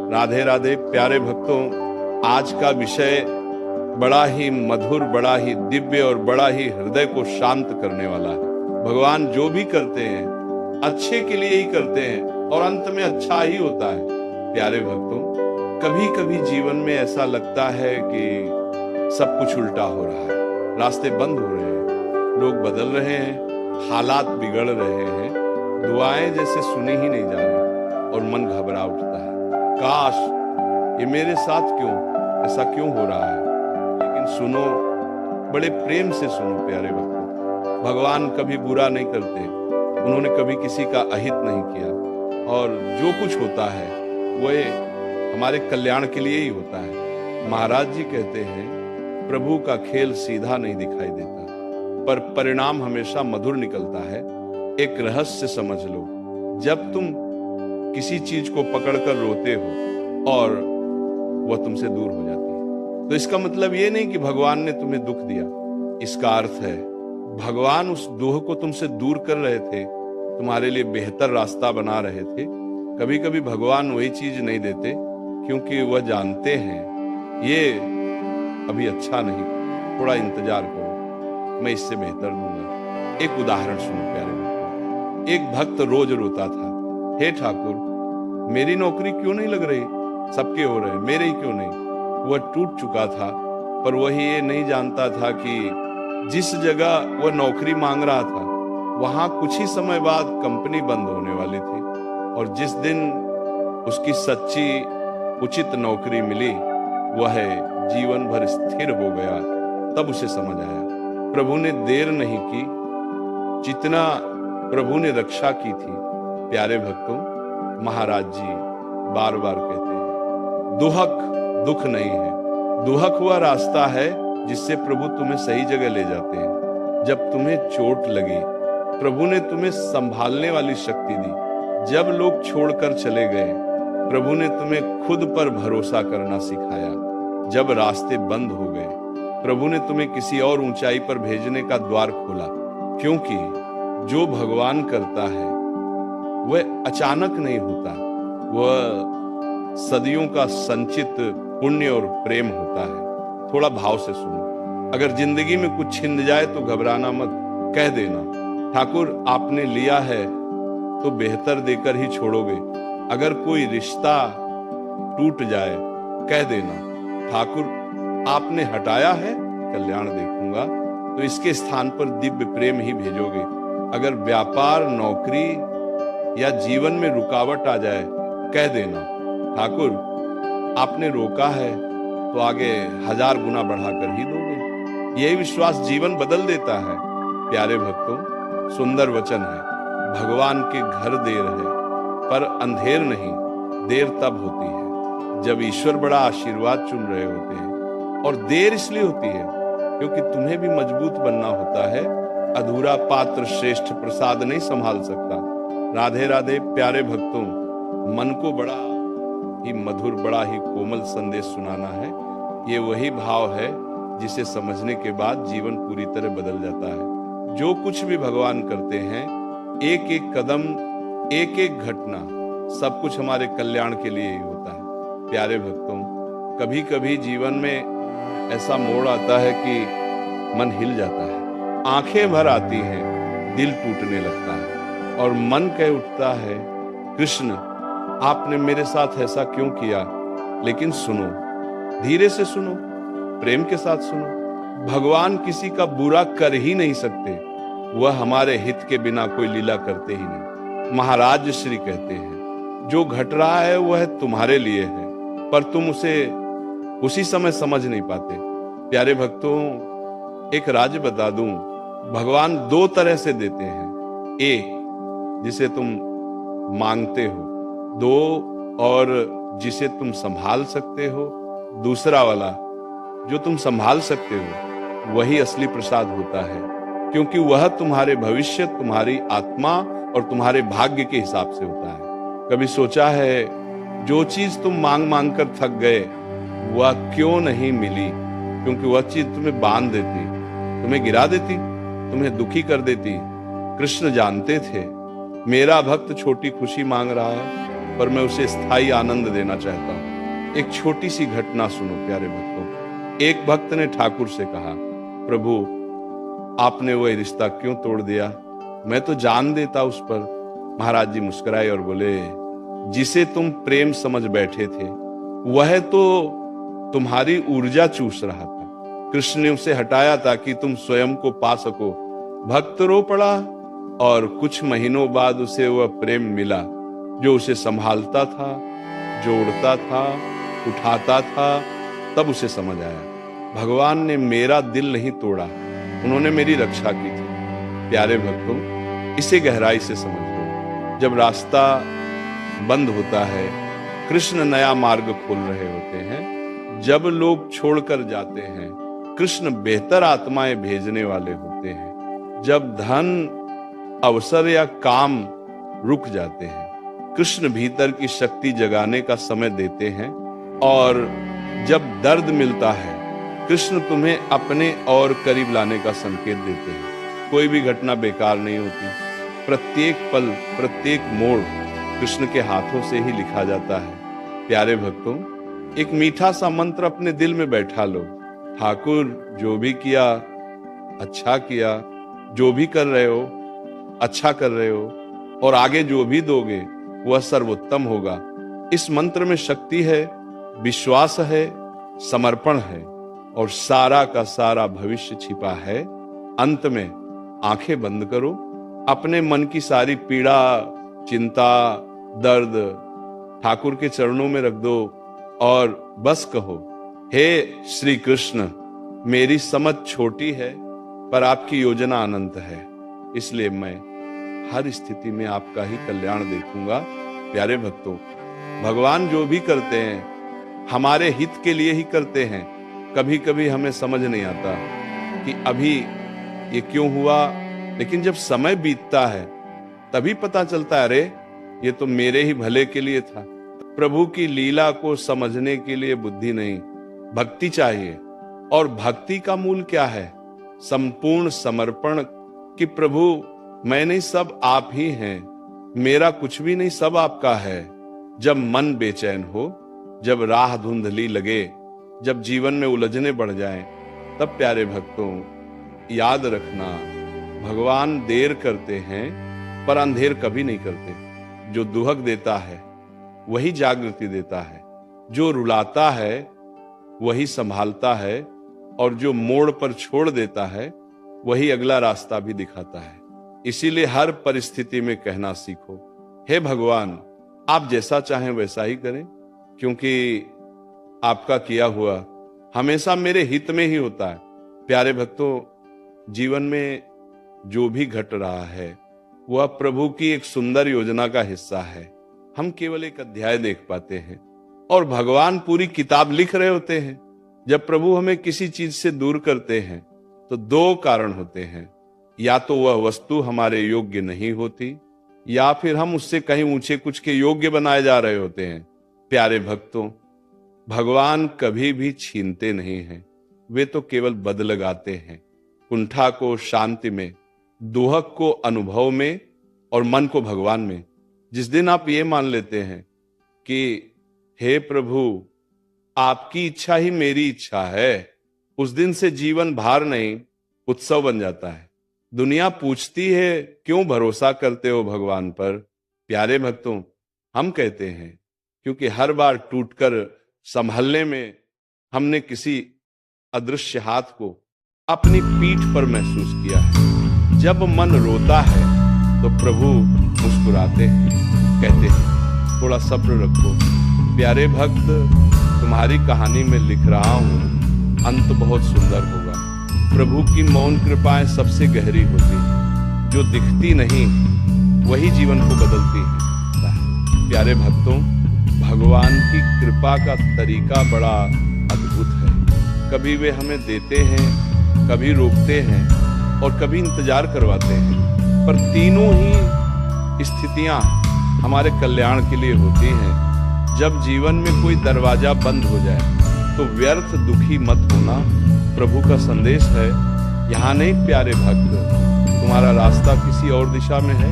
राधे राधे प्यारे भक्तों, आज का विषय बड़ा ही मधुर, बड़ा ही दिव्य और बड़ा ही हृदय को शांत करने वाला है। भगवान जो भी करते हैं अच्छे के लिए ही करते हैं और अंत में अच्छा ही होता है। प्यारे भक्तों, कभी कभी जीवन में ऐसा लगता है कि सब कुछ उल्टा हो रहा है, रास्ते बंद हो रहे हैं, लोग बदल रहे हैं, हालात बिगड़ रहे हैं, दुआएं जैसे सुनी ही नहीं जा रही और मन घबरा उठता है। काश ये मेरे साथ ऐसा क्यों हो रहा है। लेकिन सुनो, बड़े प्रेम से सुनो प्यारे भक्तों, भगवान कभी बुरा नहीं करते, उन्होंने कभी किसी का अहित नहीं किया और जो कुछ होता है वह हमारे कल्याण के लिए ही होता है। महाराज जी कहते हैं, प्रभु का खेल सीधा नहीं दिखाई देता, पर परिणाम हमेशा मधुर निकलता है। एक रहस्य समझ लो, जब तुम किसी चीज को पकड़कर रोते हो और वह तुमसे दूर हो जाती है, तो इसका मतलब ये नहीं कि भगवान ने तुम्हें दुख दिया। इसका अर्थ है भगवान उस दुख को तुमसे दूर कर रहे थे, तुम्हारे लिए बेहतर रास्ता बना रहे थे। कभी कभी भगवान वही चीज नहीं देते क्योंकि वह जानते हैं ये अभी अच्छा नहीं, थोड़ा इंतजार करो, मैं इससे बेहतर दूंगा। एक उदाहरण सुनो प्यारे भक्तों, एक भक्त रोज रोता था, हे ठाकुर मेरी नौकरी क्यों नहीं लग रही, सबके हो रहे, मेरे ही क्यों नहीं। वह टूट चुका था, पर वही ये नहीं जानता था कि जिस जगह वह नौकरी मांग रहा था वहां कुछ ही समय बाद कंपनी बंद होने वाली थी और जिस दिन उसकी सच्ची उचित नौकरी मिली वह जीवन भर स्थिर हो गया। तब उसे समझ आया प्रभु ने देर नहीं की, जितना प्रभु ने रक्षा की थी। प्यारे भक्तों, महाराज जी बार बार कहते हैं, दुहक दुख नहीं है, दुहक हुआ रास्ता है जिससे प्रभु तुम्हें सही जगह ले जाते हैं। जब तुम्हें चोट लगी, प्रभु ने तुम्हें संभालने वाली शक्ति दी। जब लोग छोड़कर चले गए, प्रभु ने तुम्हें खुद पर भरोसा करना सिखाया। जब रास्ते बंद हो गए, प्रभु ने तुम्हें किसी और ऊंचाई पर भेजने का द्वार खोला, क्योंकि जो भगवान करता है वह अचानक नहीं होता, वह सदियों का संचित पुण्य और प्रेम होता है। थोड़ा भाव से सुनो, अगर जिंदगी में कुछ छिन जाए तो घबराना मत, कह देना ठाकुर आपने लिया है तो बेहतर देकर ही छोड़ोगे। अगर कोई रिश्ता टूट जाए, कह देना ठाकुर आपने हटाया है, कल्याण देखूंगा, तो इसके स्थान पर दिव्य प्रेम ही भेजोगे। अगर व्यापार, नौकरी या जीवन में रुकावट आ जाए, कह देना ठाकुर आपने रोका है तो आगे 1000 गुना बढ़ाकर ही दोगे। यही विश्वास जीवन बदल देता है। प्यारे भक्तों, सुंदर वचन है, भगवान के घर देर है पर अंधेर नहीं। देर तब होती है जब ईश्वर बड़ा आशीर्वाद चुन रहे होते हैं, और देर इसलिए होती है क्योंकि तुम्हें भी मजबूत बनना होता है। अधूरा पात्र श्रेष्ठ प्रसाद नहीं संभाल सकता। राधे राधे प्यारे भक्तों, मन को बड़ा ही मधुर, बड़ा ही कोमल संदेश सुनाना है। ये वही भाव है जिसे समझने के बाद जीवन पूरी तरह बदल जाता है। जो कुछ भी भगवान करते हैं, एक एक कदम, एक एक घटना, सब कुछ हमारे कल्याण के लिए ही होता है। प्यारे भक्तों, कभी कभी जीवन में ऐसा मोड़ आता है कि मन हिल जाता है, आंखें भर आती हैं, दिल टूटने लगता है और मन कह उठता है, कृष्ण आपने मेरे साथ ऐसा क्यों किया। लेकिन सुनो, धीरे से सुनो, प्रेम के साथ सुनो। भगवान किसी का बुरा कर ही नहीं सकते, वह हमारे हित के बिना कोई लीला करते ही नहीं। महाराज श्री कहते हैं, जो घट रहा है वह तुम्हारे लिए है, पर तुम उसे उसी समय समझ नहीं पाते। प्यारे भक्तों, एक राज बता दूं, भगवान 2 तरह से देते हैं। एक जिसे तुम मांगते हो, 2 और जिसे तुम संभाल सकते हो। दूसरा वाला जो तुम संभाल सकते हो वही असली प्रसाद होता है, क्योंकि वह तुम्हारे भविष्य, तुम्हारी आत्मा और तुम्हारे भाग्य के हिसाब से होता है। कभी सोचा है जो चीज तुम मांग मांग कर थक गए वह क्यों नहीं मिली? क्योंकि वह चीज तुम्हें बांध देती, तुम्हें गिरा देती, तुम्हें दुखी कर देती। कृष्ण जानते थे मेरा भक्त छोटी खुशी मांग रहा है, पर मैं उसे स्थायी आनंद देना चाहता हूँ। एक छोटी सी घटना सुनो प्यारे भक्तों। एक भक्त ने ठाकुर से कहा, प्रभु आपने वह रिश्ता क्यों तोड़ दिया? मैं तो जान देता उस पर। महाराज जी मुस्कुराए और बोले, जिसे तुम प्रेम समझ बैठे थे वह तो तुम्हारी ऊर्जा चूस रहा था। कृष्ण ने उसे हटाया ताकि तुम स्वयं को पा सको। भक्त रो पड़ा और कुछ महीनों बाद उसे वह प्रेम मिला जो उसे संभालता था, जोड़ता था, उठाता था। तब उसे समझ आया, भगवान ने मेरा दिल नहीं तोड़ा, उन्होंने मेरी रक्षा की थी। प्यारे भक्तों, इसे गहराई से समझ लो। जब रास्ता बंद होता है, कृष्ण नया मार्ग खोल रहे होते हैं। जब लोग छोड़कर जाते हैं, कृष्ण बेहतर आत्माएं भेजने वाले होते हैं। जब धन, अवसर या काम रुक जाते हैं, कृष्ण भीतर की शक्ति जगाने का समय देते हैं। और जब दर्द मिलता है, कृष्ण तुम्हें अपने और करीब लाने का संकेत देते हैं। कोई भी घटना बेकार नहीं होती। प्रत्येक पल, प्रत्येक मोड़ कृष्ण के हाथों से ही लिखा जाता है। प्यारे भक्तों, एक मीठा सा मंत्र अपने दिल में बैठा लो। ठाकुर जो भी किया अच्छा किया, जो भी कर रहे हो अच्छा कर रहे हो, और आगे जो भी दोगे वह सर्वोत्तम होगा। इस मंत्र में शक्ति है, विश्वास है, समर्पण है और सारा का सारा भविष्य छिपा है। अंत में आंखें बंद करो, अपने मन की सारी पीड़ा, चिंता, दर्द ठाकुर के चरणों में रख दो और बस कहो, हे श्री कृष्ण, मेरी समझ छोटी है पर आपकी योजना अनंत है, इसलिए मैं हर स्थिति में आपका ही कल्याण देखूंगा। प्यारे भक्तों, भगवान जो भी करते हैं हमारे हित के लिए ही करते हैं। कभी कभी हमें समझ नहीं आता कि अभी ये क्यों हुआ, लेकिन जब समय बीतता है तभी पता चलता है, अरे ये तो मेरे ही भले के लिए था। प्रभु की लीला को समझने के लिए बुद्धि नहीं, भक्ति चाहिए। और भक्ति का मूल क्या है? संपूर्ण समर्पण कि प्रभु मैं नहीं, सब आप ही हैं, मेरा कुछ भी नहीं, सब आपका है। जब मन बेचैन हो, जब राह धुंधली लगे, जब जीवन में उलझने बढ़ जाएं, तब प्यारे भक्तों याद रखना, भगवान देर करते हैं पर अंधेर कभी नहीं करते। जो दुहक देता है वही जागृति देता है, जो रुलाता है वही संभालता है, और जो मोड़ पर छोड़ देता है वही अगला रास्ता भी दिखाता है। इसीलिए हर परिस्थिति में कहना सीखो, हे भगवान आप जैसा चाहें वैसा ही करें, क्योंकि आपका किया हुआ हमेशा मेरे हित में ही होता है। प्यारे भक्तों, जीवन में जो भी घट रहा है वह प्रभु की एक सुंदर योजना का हिस्सा है। हम केवल एक अध्याय देख पाते हैं और भगवान पूरी किताब लिख रहे होते हैं। जब प्रभु हमें किसी चीज से दूर करते हैं तो दो कारण होते हैं, या तो वह वस्तु हमारे योग्य नहीं होती, या फिर हम उससे कहीं ऊंचे कुछ के योग्य बनाए जा रहे होते हैं। प्यारे भक्तों, भगवान कभी भी छीनते नहीं हैं, वे तो केवल बद लगाते हैं। कुंठा को शांति में, दुहक को अनुभव में और मन को भगवान में। जिस दिन आप ये मान लेते हैं कि हे प्रभु आपकी इच्छा ही मेरी इच्छा है, उस दिन से जीवन भार नहीं उत्सव बन जाता है। दुनिया पूछती है क्यों भरोसा करते हो भगवान पर? प्यारे भक्तों, हम कहते हैं क्योंकि हर बार टूटकर संभलने में हमने किसी अदृश्य हाथ को अपनी पीठ पर महसूस किया है। जब मन रोता है तो प्रभु मुस्कुराते हैं, कहते हैं थोड़ा सब्र रखो। प्यारे भक्त, तुम्हारी कहानी में लिख रहा हूं, अंत बहुत सुंदर होगा। प्रभु की मौन कृपाएं सबसे गहरी होती है, जो दिखती नहीं वही जीवन को बदलती है। प्यारे भक्तों, भगवान की कृपा का तरीका बड़ा अद्भुत है। कभी वे हमें देते हैं, कभी रोकते हैं और कभी इंतजार करवाते हैं, पर तीनों ही स्थितियां हमारे कल्याण के लिए होती हैं। जब जीवन में कोई दरवाजा बंद हो जाए तो व्यर्थ दुखी मत होना प्रभु का संदेश है। यहाँ नहीं प्यारे भक्त, तुम्हारा रास्ता किसी और दिशा में है।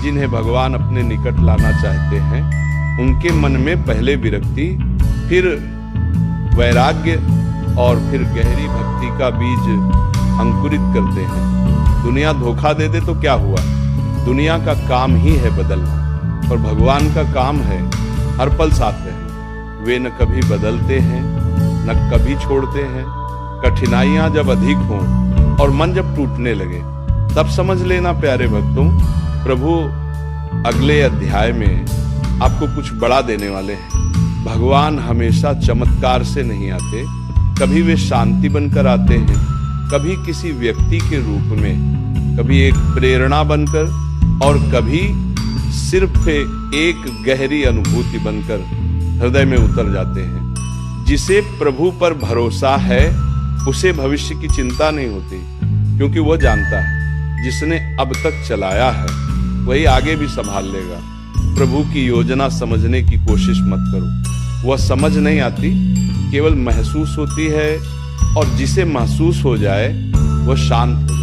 जिन्हें भगवान अपने निकट लाना चाहते हैं उनके मन में पहले विरक्ति, फिर वैराग्य और फिर गहरी भक्ति का बीज अंकुरित करते हैं। दुनिया धोखा दे दे तो क्या हुआ, दुनिया का काम ही है बदलना, और भगवान का काम है हर पल साथ रहना। वे न कभी बदलते हैं न कभी छोड़ते हैं। कठिनाइयां जब अधिक हों और मन जब टूटने लगे, तब समझ लेना प्यारे भक्तों, प्रभु अगले अध्याय में आपको कुछ बड़ा देने वाले हैं। भगवान हमेशा चमत्कार से नहीं आते, कभी वे शांति बनकर आते हैं, कभी किसी व्यक्ति के रूप में, कभी एक प्रेरणा बनकर, और कभी सिर्फ एक गहरी अनुभूति बनकर हृदय में उतर जाते हैं। जिसे प्रभु पर भरोसा है उसे भविष्य की चिंता नहीं होती, क्योंकि वह जानता है जिसने अब तक चलाया है वही आगे भी संभाल लेगा। प्रभु की योजना समझने की कोशिश मत करो, वह समझ नहीं आती, केवल महसूस होती है, और जिसे महसूस हो जाए वह शांत हो